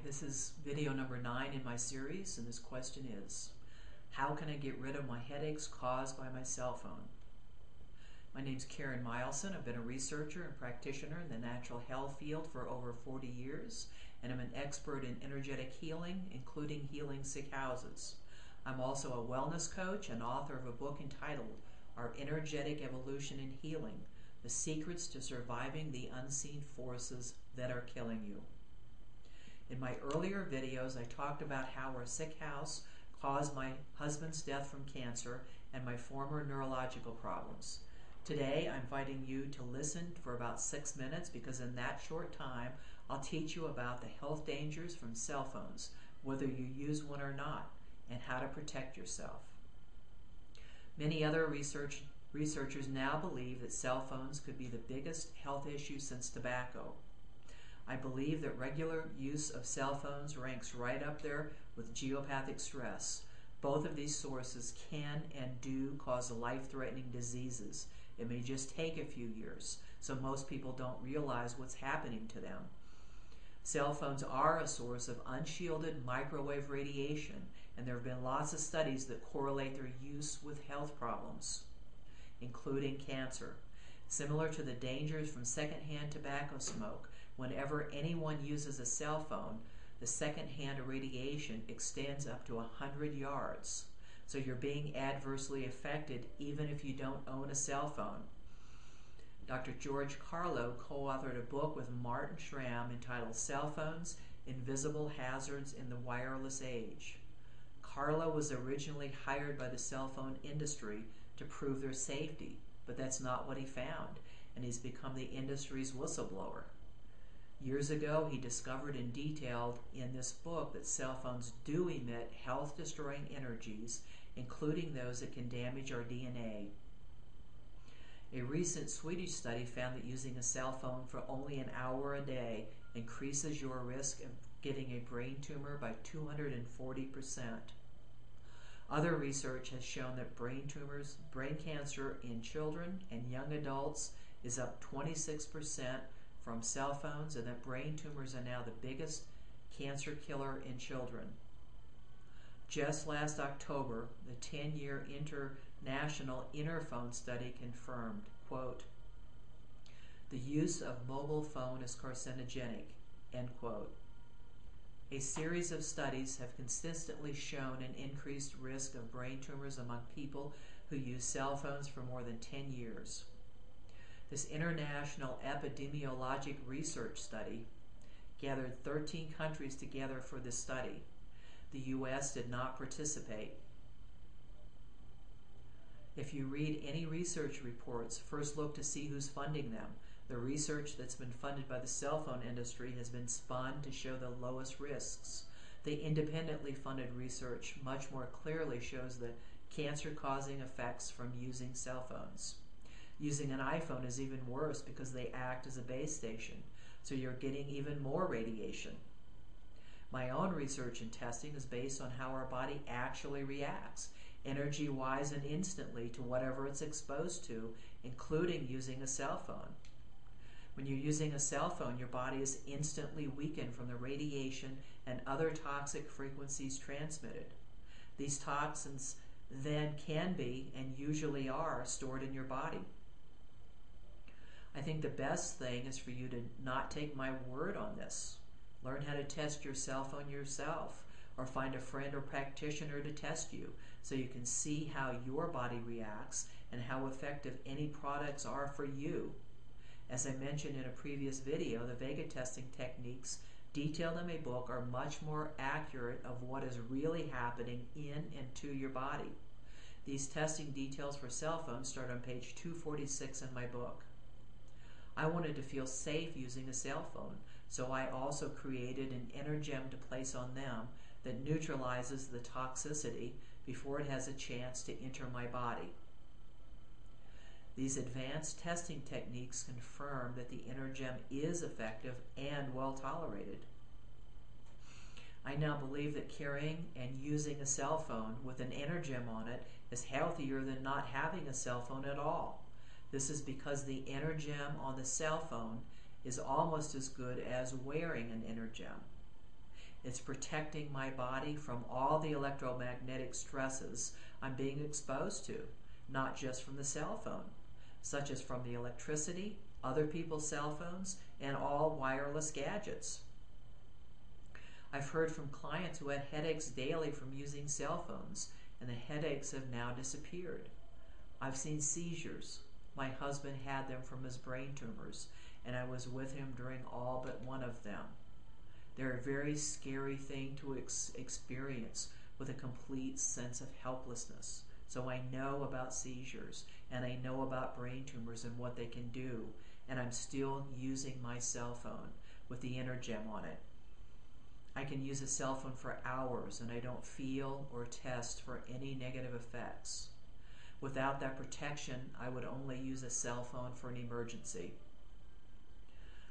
this is video number 9 in my series, and this question is, how can I get rid of my headaches caused by my cell phone? My name's Karen Milson. I've been a researcher and practitioner in the natural health field for over 40 years, and I'm an expert in energetic healing, including healing sick houses. I'm also a wellness coach and author of a book entitled Our Energetic Evolution in Healing, The Secrets to Surviving the Unseen Forces That Are Killing You. In my earlier videos, I talked about how our sick house caused my husband's death from cancer and my former neurological problems. Today, I'm inviting you to listen for about 6 minutes because in that short time, I'll teach you about the health dangers from cell phones, whether you use one or not, and how to protect yourself. Many other researchers now believe that cell phones could be the biggest health issue since tobacco. I believe that regular use of cell phones ranks right up there with geopathic stress. Both of these sources can and do cause life-threatening diseases. It may just take a few years, so most people don't realize what's happening to them. Cell phones are a source of unshielded microwave radiation, and there have been lots of studies that correlate their use with health problems, including cancer. Similar to the dangers from secondhand tobacco smoke, whenever anyone uses a cell phone, the secondhand radiation extends up to 100 yards. So you're being adversely affected even if you don't own a cell phone. Dr. George Carlo co-authored a book with Martin Schramm entitled Cell Phones, Invisible Hazards in the Wireless Age. Carlo was originally hired by the cell phone industry to prove their safety, but that's not what he found, and he's become the industry's whistleblower. Years ago, he discovered and detailed in this book that cell phones do emit health-destroying energies, including those that can damage our DNA. A recent Swedish study found that using a cell phone for only an hour a day increases your risk of getting a brain tumor by 240%. Other research has shown that brain cancer in children and young adults is up 26% from cell phones, and that brain tumors are now the biggest cancer killer in children. Just last October, the 10-year international Interphone study confirmed, quote, the use of mobile phone is carcinogenic, end quote. A series of studies have consistently shown an increased risk of brain tumors among people who use cell phones for more than 10 years. This international epidemiologic research study gathered 13 countries together for this study. The U.S. did not participate. If you read any research reports, first look to see who's funding them. The research that's been funded by the cell phone industry has been spun to show the lowest risks. The independently funded research much more clearly shows the cancer-causing effects from using cell phones. Using an iPhone is even worse because they act as a base station, so you're getting even more radiation. My own research and testing is based on how our body actually reacts, energy-wise and instantly, to whatever it's exposed to, including using a cell phone. When you're using a cell phone, your body is instantly weakened from the radiation and other toxic frequencies transmitted. These toxins then can be, and usually are, stored in your body. I think the best thing is for you to not take my word on this. Learn how to test your cell phone yourself, or find a friend or practitioner to test you so you can see how your body reacts and how effective any products are for you. As I mentioned in a previous video, the Vega testing techniques detailed in my book are much more accurate of what is really happening in and to your body. These testing details for cell phones start on page 246 in my book. I wanted to feel safe using a cell phone, so I also created an energem to place on them that neutralizes the toxicity before it has a chance to enter my body. These advanced testing techniques confirm that the energem is effective and well tolerated. I now believe that carrying and using a cell phone with an energem on it is healthier than not having a cell phone at all. This is because the energem on the cell phone is almost as good as wearing an energem. It's protecting my body from all the electromagnetic stresses I'm being exposed to, not just from the cell phone, such as from the electricity, other people's cell phones, and all wireless gadgets. I've heard from clients who had headaches daily from using cell phones, and the headaches have now disappeared. I've seen seizures. My husband had them from his brain tumors, and I was with him during all but one of them. They're a very scary thing to experience with a complete sense of helplessness. So I know about seizures, and I know about brain tumors and what they can do, and I'm still using my cell phone with the Energem on it. I can use a cell phone for hours, and I don't feel or test for any negative effects. Without that protection, I would only use a cell phone for an emergency.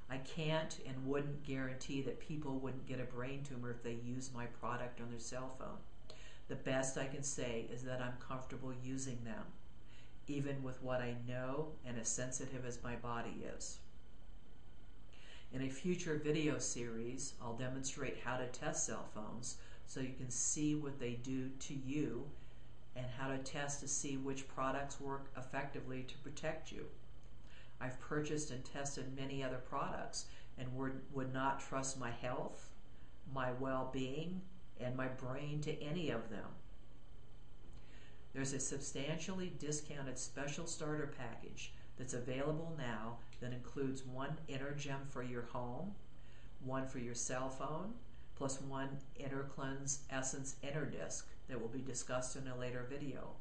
I can't and wouldn't guarantee that people wouldn't get a brain tumor if they use my product on their cell phone. The best I can say is that I'm comfortable using them, even with what I know and as sensitive as my body is. In a future video series, I'll demonstrate how to test cell phones so you can see what they do to you and how to test to see which products work effectively to protect you. I've purchased and tested many other products and would not trust my health, my well-being, and my brain to any of them. There's a substantially discounted special starter package that's available now that includes one Energem for your home, one for your cell phone, plus one Intercleanse Essence Inner Disc that will be discussed in a later video.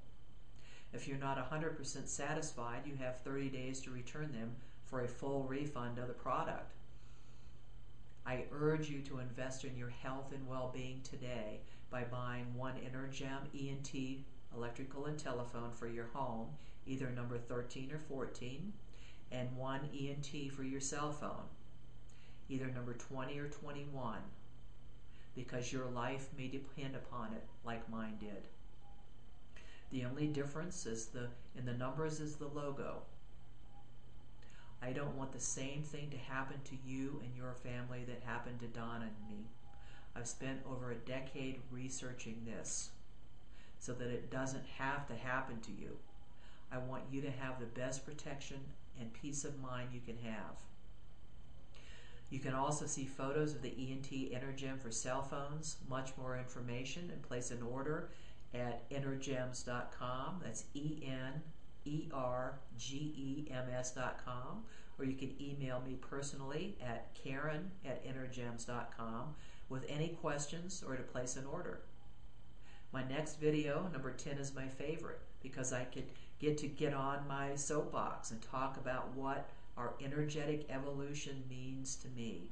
If you're not 100% satisfied, you have 30 days to return them for a full refund of the product. I urge you to invest in your health and well-being today by buying one Energem ENT electrical and telephone for your home, either number 13 or 14, and one ENT for your cell phone, either number 20 or 21, because your life may depend upon it like mine did. The only difference is in the numbers is the logo. I don't want the same thing to happen to you and your family that happened to Donna and me. I've spent over a decade researching this so that it doesn't have to happen to you. I want you to have the best protection and peace of mind you can have. You can also see photos of the ENT Energem for cell phones, much more information, and place an order at energems.com. That's ENERGEMS.com. Or you can email me personally at karen@energems.com with any questions or to place an order. My next video, number 10, is my favorite because I could get on my soapbox and talk about what our energetic evolution means to me.